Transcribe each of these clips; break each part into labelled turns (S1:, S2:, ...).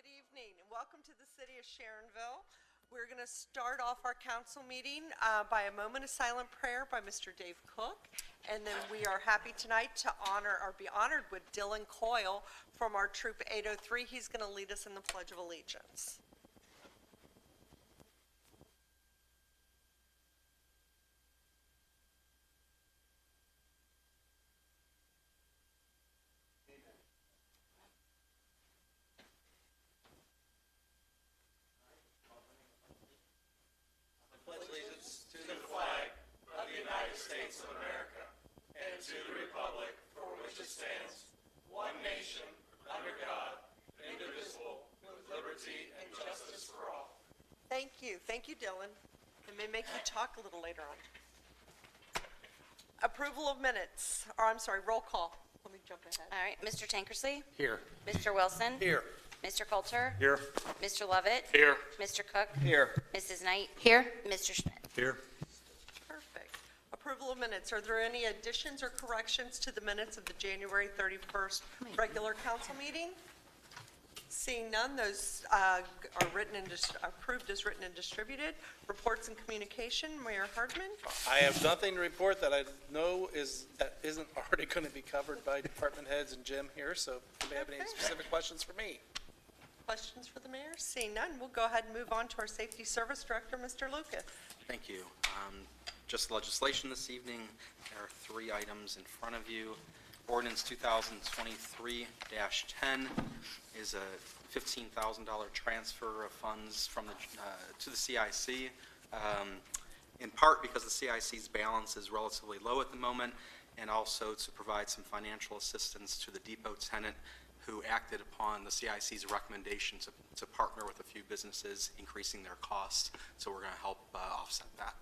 S1: Good evening and welcome to the city of Sharonville. We're going to start off our council meeting by a moment of silent prayer by Mr. Dave Cook. And then we are happy tonight to be honored with Dylan Coyle from our Troop 803. He's going to lead us in the Pledge of Allegiance. Thank you, Dylan. It may make you talk a little later on. Approval of minutes, roll call. Let me jump ahead.
S2: All right, Mr. Tankersley?
S3: Here.
S2: Mr. Wilson?
S3: Here.
S2: Mr. Coulter?
S3: Here.
S2: Mr. Lovett?
S3: Here.
S2: Mr. Cook?
S3: Here.
S2: Mrs. Knight? Here. Mr. Schmidt?
S3: Here.
S1: Perfect. Approval of minutes. Are there any additions or corrections to the minutes of the January 31st regular council meeting? Seeing none, those are approved as written and distributed. Reports and communication, Mayor Hardman.
S4: I have nothing to report that I know that isn't already going to be covered by department heads and Jim here, so do you have any specific questions for me?
S1: Questions for the mayor? Seeing none, we'll go ahead and move on to our Safety Service Director, Mr. Lucas.
S5: Thank you. Just legislation this evening. There are 3 items in front of you. Ordinance 2023-10 is a $15,000 transfer of funds from to the CIC, in part because the CIC's balance is relatively low at the moment, and also to provide some financial assistance to the depot tenant who acted upon the CIC's recommendation to partner with a few businesses, increasing their costs. So we're going to help offset that.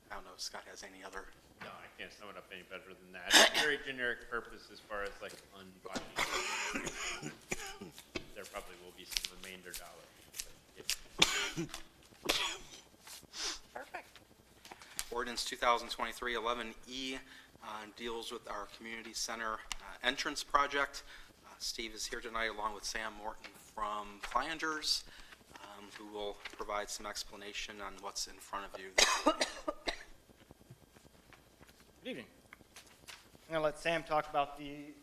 S5: I don't know if Scott has any other.
S6: No, I can't sum it up any better than that. It's very generic purpose as far as like unbudgeted. There probably will be some remainder dollars.
S1: Perfect.
S5: Ordinance 2023-11E deals with our community center entrance project. Steve is here tonight along with Sam Morton from Flanders, who will provide some explanation on what's in front of you.
S3: Good evening. I'm going to let Sam talk about the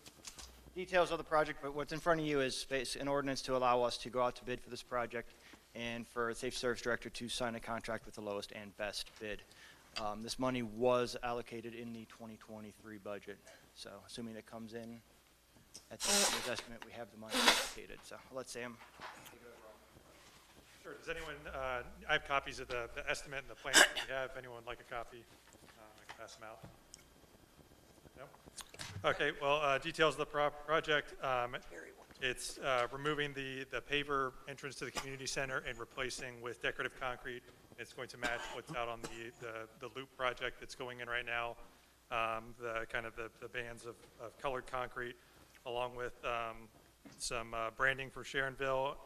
S3: details of the project, but what's in front of you is an ordinance to allow us to go out to bid for this project and for the Safe Service Director to sign a contract with the lowest and best bid. This money was allocated in the 2023 budget, so assuming it comes in at the estimate, we have the money allocated. So I'll let Sam take it over.
S7: Sure. Does anyone, I have copies of the estimate and the plan that we have. If anyone would like a copy, I can pass them out. No? Okay, well, details of the project. It's removing the paver entrance to the community center and replacing with decorative concrete. It's going to match what's out on the loop project that's going in right now. The bands of colored concrete, along with some branding for Sharonville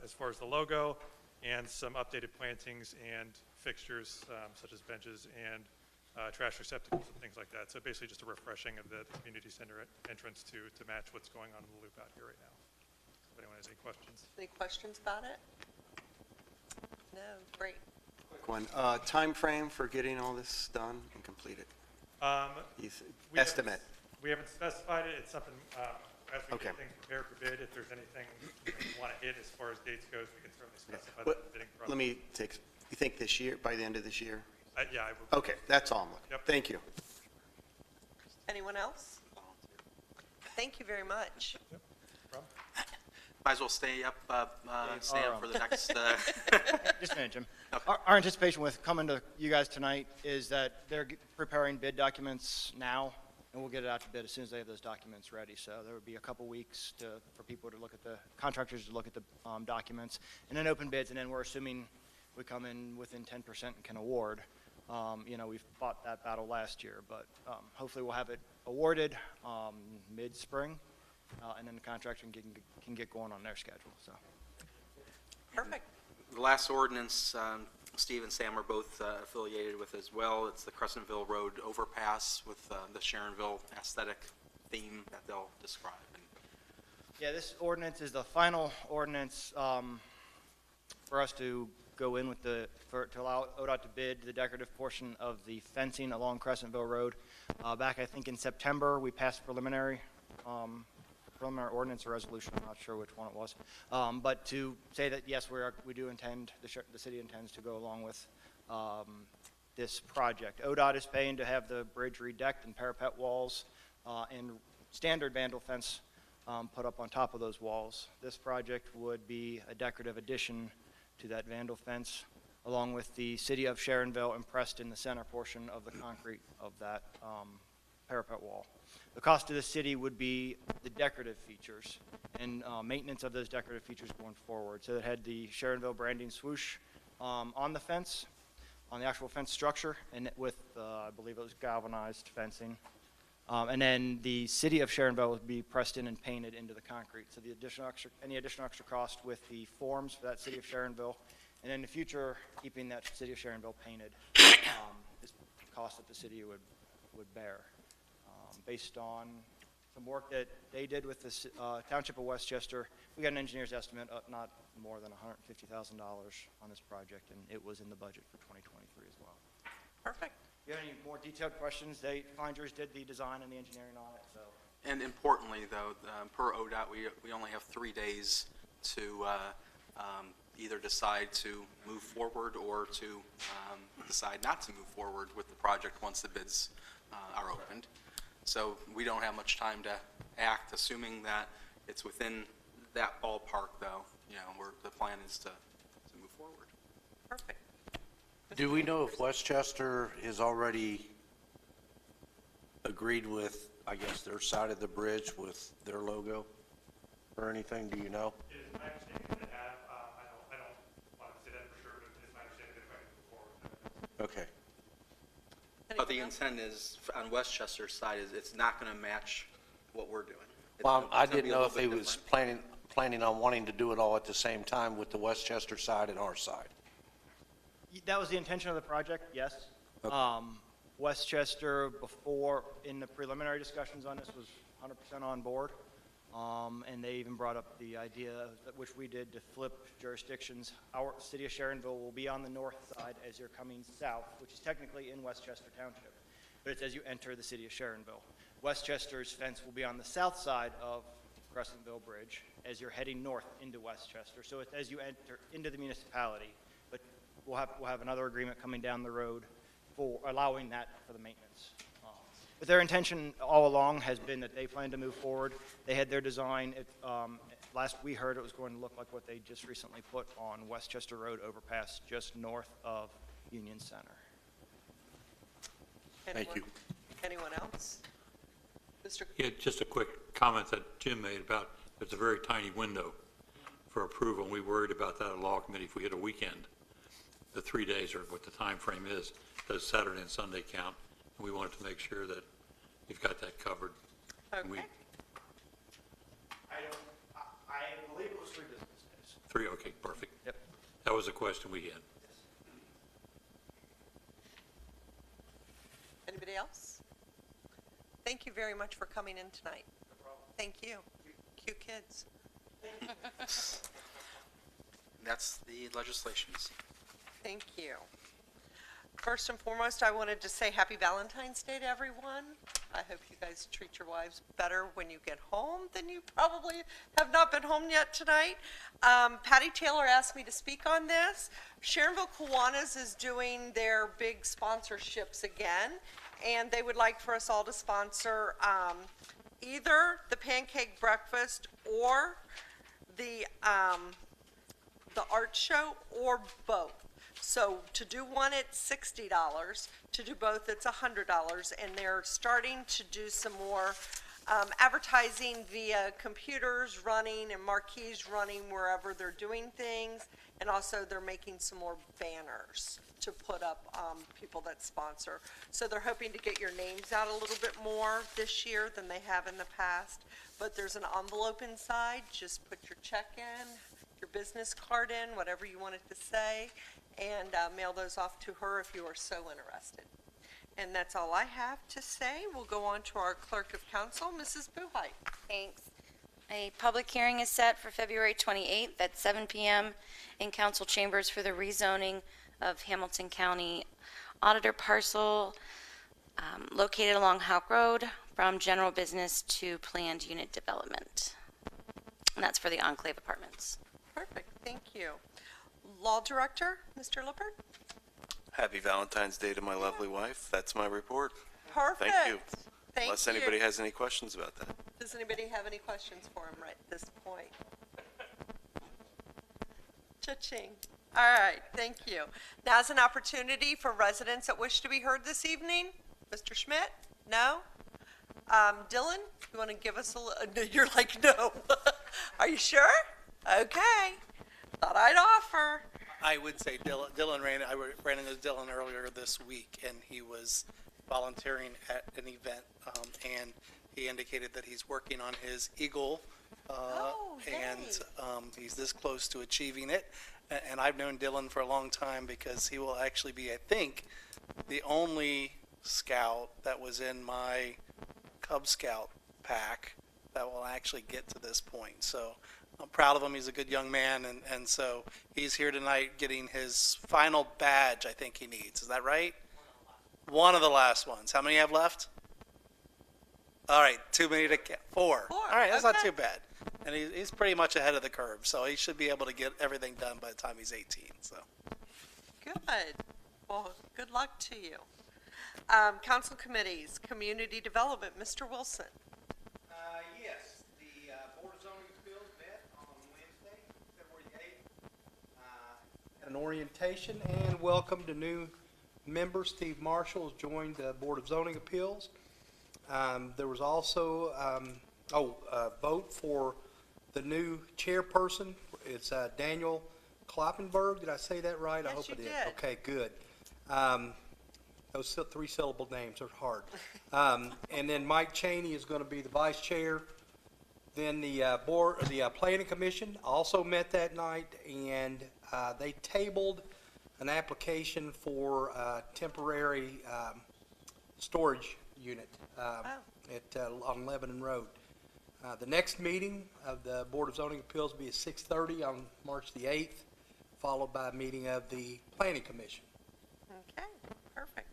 S7: as far as the logo, and some updated plantings and fixtures such as benches and trash receptacles and things like that. So basically just a refreshing of the community center entrance to match what's going on in the loop out here right now. If anyone has any questions.
S1: Any questions about it? No, great.
S8: Quick one. Time frame for getting all this done and completed? Estimate.
S7: We haven't specified it. It's something, as we
S8: Okay.
S7: get things prepared for bid, if there's anything you want to hit as far as dates goes, we can certainly specify
S8: What-
S7: that in the bidding process.
S8: Let me take, you think this year, by the end of this year?
S7: Yeah, I will.
S8: Okay, that's all I'm looking.
S7: Yep.
S8: Thank you.
S1: Anyone else? Thank you very much.
S7: Yep. Rob?
S5: Might as well stay up, Sam, for the next.
S3: Just a minute, Jim.
S5: Okay.
S3: Our anticipation with coming to you guys tonight is that they're preparing bid documents now, and we'll get it out to bid as soon as they have those documents ready. So there would be a couple weeks for people to look at contractors to look at the documents, and then open bids, and then we're assuming we come in within 10% and can award. We've fought that battle last year, but hopefully we'll have it awarded mid-spring, and then the contractor can get going on their schedule. So.
S1: Perfect.
S5: The last ordinance, Steve and Sam are both affiliated with as well. It's the Crescentville Road overpass with the Sharonville aesthetic theme that they'll describe. And
S3: Yeah, this ordinance is the final ordinance for us to go in with to allow ODOT to bid the decorative portion of the fencing along Crescentville Road. Back, I think, in September, we passed preliminary ordinance or resolution, I'm not sure which one it was. But to say that, yes, we do intend, the city intends to go along with this project. ODOT is paying to have the bridge redecked and parapet walls and standard vandal fence put up on top of those walls. This project would be a decorative addition to that vandal fence, along with the city of Sharonville impressed in the center portion of the concrete of that parapet wall. The cost to the city would be the decorative features and maintenance of those decorative features going forward. So it had the Sharonville branding swoosh on the fence, on the actual fence structure, and with, I believe it was galvanized fencing. And then the city of Sharonville would be pressed in and painted into the concrete. So any additional extra cost with the forms for that city of Sharonville, and in the future, keeping that city of Sharonville painted, is the cost that the city would bear. Based on some work that they did with the Township of Westchester, we got an engineer's estimate of not more than $150,000 on this project, and it was in the budget for 2023 as well.
S1: Perfect.
S3: If you have any more detailed questions, Finders did the design and the engineering on it, so.
S5: And importantly, though, per ODOT, we only have 3 days to either decide to move forward or to decide not to move forward with the project once the bids are opened. So we don't have much time to act, assuming that it's within that ballpark, though. You know, the plan is to move forward.
S1: Perfect.
S9: Do we know if Westchester has already agreed with, I guess, their side of the bridge with their logo or anything? Do you know?
S7: It is my understanding that they have, I don't want to say that for sure, but it is my understanding that they're going to move forward with that.
S9: Okay.
S5: But the intent is, on Westchester's side, is it's not going to match what we're doing.
S9: Well, I
S5: It's gonna be
S9: didn't
S5: a
S9: know
S5: little
S9: if he
S5: bit
S9: was
S5: different.
S9: planning on wanting to do it all at the same time with the Westchester side and our side.
S3: That was the intention of the project, yes.
S9: Okay.
S3: Westchester, before, in the preliminary discussions on this, was 100% on board. And they even brought up the idea, which we did, to flip jurisdictions. Our city of Sharonville will be on the north side as you're coming south, which is technically in Westchester Township, but it's as you enter the city of Sharonville. Westchester's fence will be on the south side of Crescentville Bridge as you're heading north into Westchester. So it's as you enter into the municipality, but we'll have another agreement coming down the road for allowing that for the maintenance. But their intention all along has been that they plan to move forward. They had their design. Last we heard, it was going to look like what they just recently put on Westchester Road overpass just north of Union Center.
S9: Thank you.
S1: Anyone else? Mr.
S10: Yeah, just a quick comment that Jim made about, it's a very tiny window for approval, and we worried about that at Law Committee if we hit a weekend. The 3 days or what the time frame is, does Saturday and Sunday count? And we wanted to make sure that you've got that covered. And we-
S1: Okay.
S3: I believe it was 3 business days.
S10: 3, okay, perfect.
S3: Yep.
S10: That was a question we had.
S1: Anybody else? Thank you very much for coming in tonight. Thank you. Cute kids.
S5: That's the legislations.
S1: Thank you. First and foremost, I wanted to say happy Valentine's Day to everyone. I hope you guys treat your wives better when you get home than you probably have not been home yet tonight. Patty Taylor asked me to speak on this. Sharonville Kiwanis is doing their big sponsorships again, and they would like for us all to sponsor either the pancake breakfast or the art show, or both. So to do one, it's $60. To do both, it's $100. And they're starting to do some more advertising via computers running and marquees running wherever they're doing things. And also they're making some more banners to put up people that sponsor. So they're hoping to get your names out a little bit more this year than they have in the past. But there's an envelope inside. Just put your check in, your business card in, whatever you want it to say, and mail those off to her if you are so interested. And that's all I have to say. We'll go on to our clerk of council, Mrs. Buhite.
S2: Thanks. A public hearing is set for February 28th at 7 PM in council chambers for the rezoning of Hamilton County Auditor Parcel located along Houck Road from general business to planned unit development. And that's for the Enclave Apartments.
S1: Perfect, thank you. Law Director, Mr. Lippert?
S8: Happy Valentine's Day to my lovely wife. That's my report.
S1: Perfect.
S8: Thank you.
S1: Thank
S8: Unless
S1: you.
S8: anybody has any questions about that.
S1: Does anybody have any questions for him right at this point? Cha-ching. All right, thank you. Now's an opportunity for residents that wish to be heard this evening. Mr. Schmidt? No? Dylan, you want to give us a little, you're like, no. Are you sure? Okay. Thought I'd offer.
S4: I would say I ran into Dylan earlier this week, and he was volunteering at an event, and he indicated that he's working on his Eagle, and he's this close to achieving it. And I've known Dylan for a long time because he will actually be, I think, the only scout that was in my Cub Scout pack that will actually get to this point. So I'm proud of him. He's a good young man, and so he's here tonight getting his final badge I think he needs. Is that right? One of the last ones. How many you have left? All right, too many to count. Four. All right, that's not
S1: okay.
S4: too bad. And he's pretty much ahead of the curve, so he should be able to get everything done by the time he's 18. So
S1: Good. Well, good luck to you. Council committees, community development, Mr. Wilson.
S11: Yes, the Board of Zoning Appeals met on Wednesday, February the 8th. Had an orientation and welcomed a new member. Steve Marshall has joined the Board of Zoning Appeals. There was also, a vote for the new chairperson. It's Daniel Kloppenberg. Did I say that right? I
S1: Yes,
S11: hope
S1: you
S11: I did.
S1: did.
S11: Okay, good. Those three-syllable names are hard. And then Mike Cheney is going to be the vice chair. Then the planning commission also met that night, and they tabled an application for temporary storage unit on Lebanon Road. The next meeting of the Board of Zoning Appeals will be at 6:30 on March the 8th, followed by a meeting of the planning commission.
S1: Okay, perfect.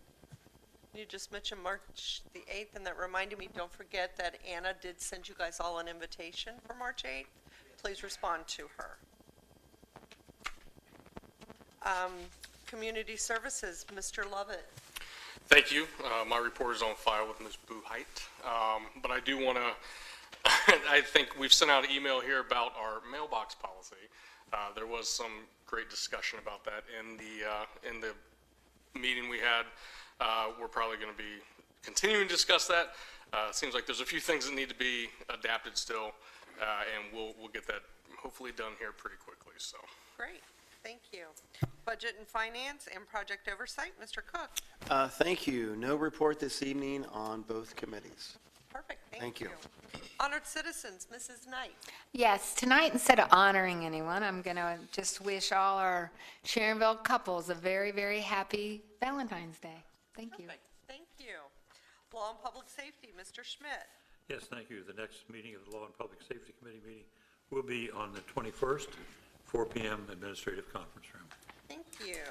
S1: You just mentioned March the 8th, and that reminded me, don't forget that Anna did send you guys all an invitation for March 8th. Please respond to her. Community services, Mr. Lovett.
S12: Thank you. My report is on file with Ms. Buheit. But I do want to, I think we've sent out an email here about our mailbox policy. There was some great discussion about that in the meeting we had. We're probably going to be continuing to discuss that. It seems like there's a few things that need to be adapted still, and we'll get that hopefully done here pretty quickly. So
S1: Great, thank you. Budget and finance and project oversight, Mr. Cook.
S8: Thank you. No report this evening on both committees.
S1: Perfect,
S8: Thank
S1: thank
S8: you.
S1: you. Honored citizens, Mrs. Knight.
S13: Yes, tonight, instead of honoring anyone, I'm going to just wish all our Sharonville couples a very, very happy Valentine's Day. Thank you.
S1: Perfect, thank you. Law and public safety, Mr. Schmidt.
S10: Yes, thank you. The next meeting of the Law and Public Safety Committee meeting will be on the 21st, 4 p.m. Administrative Conference Room.
S1: Thank you.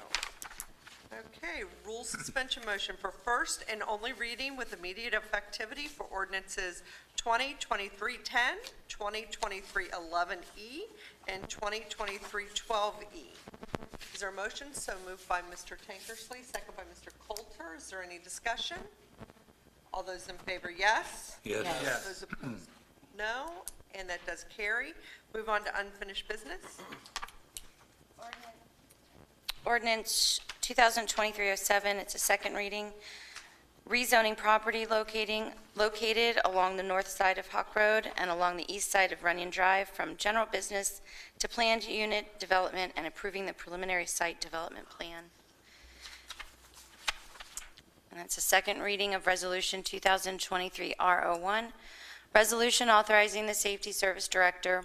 S1: Okay, rule suspension motion for first and only reading with immediate effectivity for ordinances 2023-10, 2023-11E, and 2023-12E. Is there a motion? So moved by Mr. Tankersley, second by Mr. Coulter. Is there any discussion? All those in favor, yes?
S10: Yes.
S11: Yes.
S1: Those opposed, no, and that does carry. Move on to unfinished business.
S2: Ordinance 2023-07, it's a second reading. Rezoning property located along the north side of Hawk Road and along the east side of Runyon Drive from general business to planned unit development and approving the preliminary site development plan. And that's a second reading of Resolution 2023-R01, resolution authorizing the Safety Service Director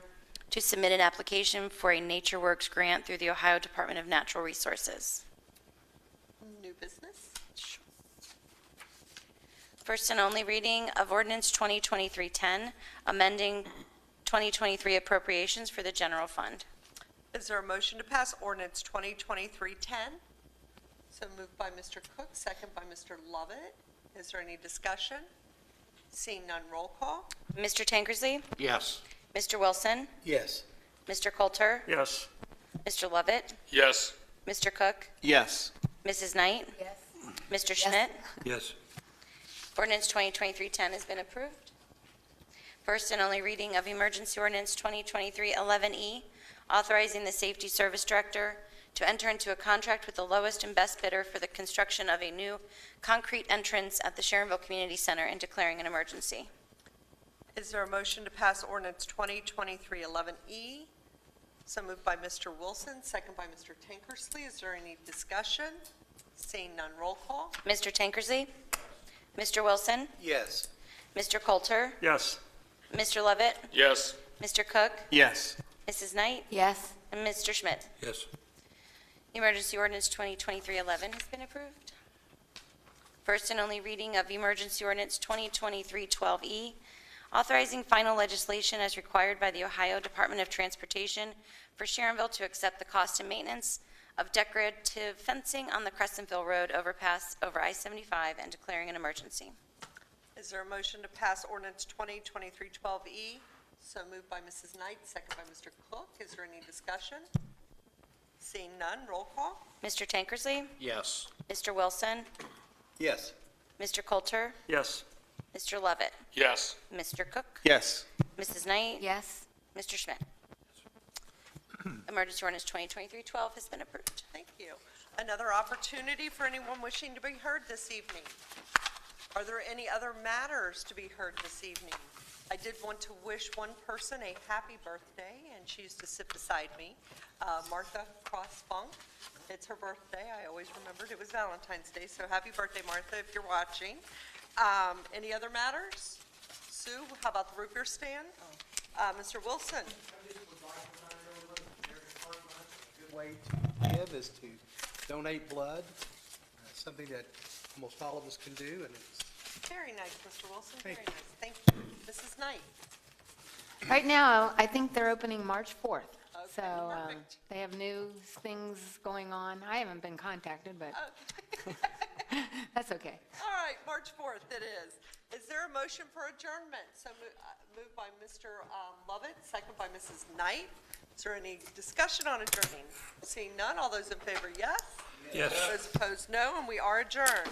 S2: to submit an application for a NatureWorks grant through the Ohio Department of Natural Resources.
S1: New business?
S2: First and only reading of ordinance 2023-10, amending 2023 appropriations for the general fund.
S1: Is there a motion to pass ordinance 2023-10? So moved by Mr. Cook, second by Mr. Lovett. Is there any discussion? Seeing none, roll call.
S2: Mr. Tankersley?
S9: Yes.
S2: Mr. Wilson?
S11: Yes.
S2: Mr. Coulter?
S7: Yes.
S2: Mr. Lovett?
S12: Yes.
S2: Mr. Cook?
S8: Yes.
S2: Mrs. Knight?
S13: Yes.
S2: Mr. Schmidt?
S10: Yes.
S2: Ordinance 2023-10 has been approved. First and only reading of emergency ordinance 2023-11E, authorizing the Safety Service Director to enter into a contract with the lowest and best bidder for the construction of a new concrete entrance at the Sharonville Community Center and declaring an emergency.
S1: Is there a motion to pass ordinance 2023-11E? So moved by Mr. Wilson, second by Mr. Tankersley. Is there any discussion? Seeing none, roll call.
S2: Mr. Tankersley? Mr. Wilson?
S11: Yes.
S2: Mr. Coulter?
S7: Yes.
S2: Mr. Lovett?
S12: Yes.
S2: Mr. Cook?
S8: Yes.
S2: Mrs. Knight?
S13: Yes.
S2: And Mr. Schmidt?
S10: Yes.
S2: Emergency ordinance 2023-11 has been approved. First and only reading of emergency ordinance 2023-12E, authorizing final legislation as required by the Ohio Department of Transportation for Sharonville to accept the cost and maintenance of decorative fencing on the Crescentville Road overpass over I-75 and declaring an emergency.
S1: Is there a motion to pass ordinance 2023-12E? So moved by Mrs. Knight, second by Mr. Cook. Is there any discussion? Seeing none, roll call.
S2: Mr. Tankersley?
S9: Yes.
S2: Mr. Wilson?
S11: Yes.
S2: Mr. Coulter?
S7: Yes.
S2: Mr. Lovett?
S12: Yes.
S2: Mr. Cook?
S8: Yes.
S2: Mrs. Knight?
S13: Yes.
S2: Mr. Schmidt? Emergency ordinance 2023-12 has been approved.
S1: Thank you. Another opportunity for anyone wishing to be heard this evening. Are there any other matters to be heard this evening? I did want to wish one person a happy birthday, and she used to sit beside me, Martha Cross Funk. It's her birthday. I always remembered it was Valentine's Day, so happy birthday, Martha, if you're watching. Any other matters? Sue, how about the root beer stand? Mr. Wilson?
S11: Good way to give is to donate blood, something that almost all of us can do, and it's
S1: Very nice, Mr. Wilson, very
S11: Thank
S1: nice. Thank you. Mrs. Knight?
S13: Right now, I think they're opening March 4th. So
S1: perfect.
S13: they have new things going on. I haven't been contacted, but that's okay.
S1: All right, March 4th it is. Is there a motion for adjournment? So moved by Mr. Lovett, second by Mrs. Knight. Is there any discussion on adjourning? Seeing none, all those in favor, yes?
S10: Yes.
S1: Those opposed, no, and we are adjourned.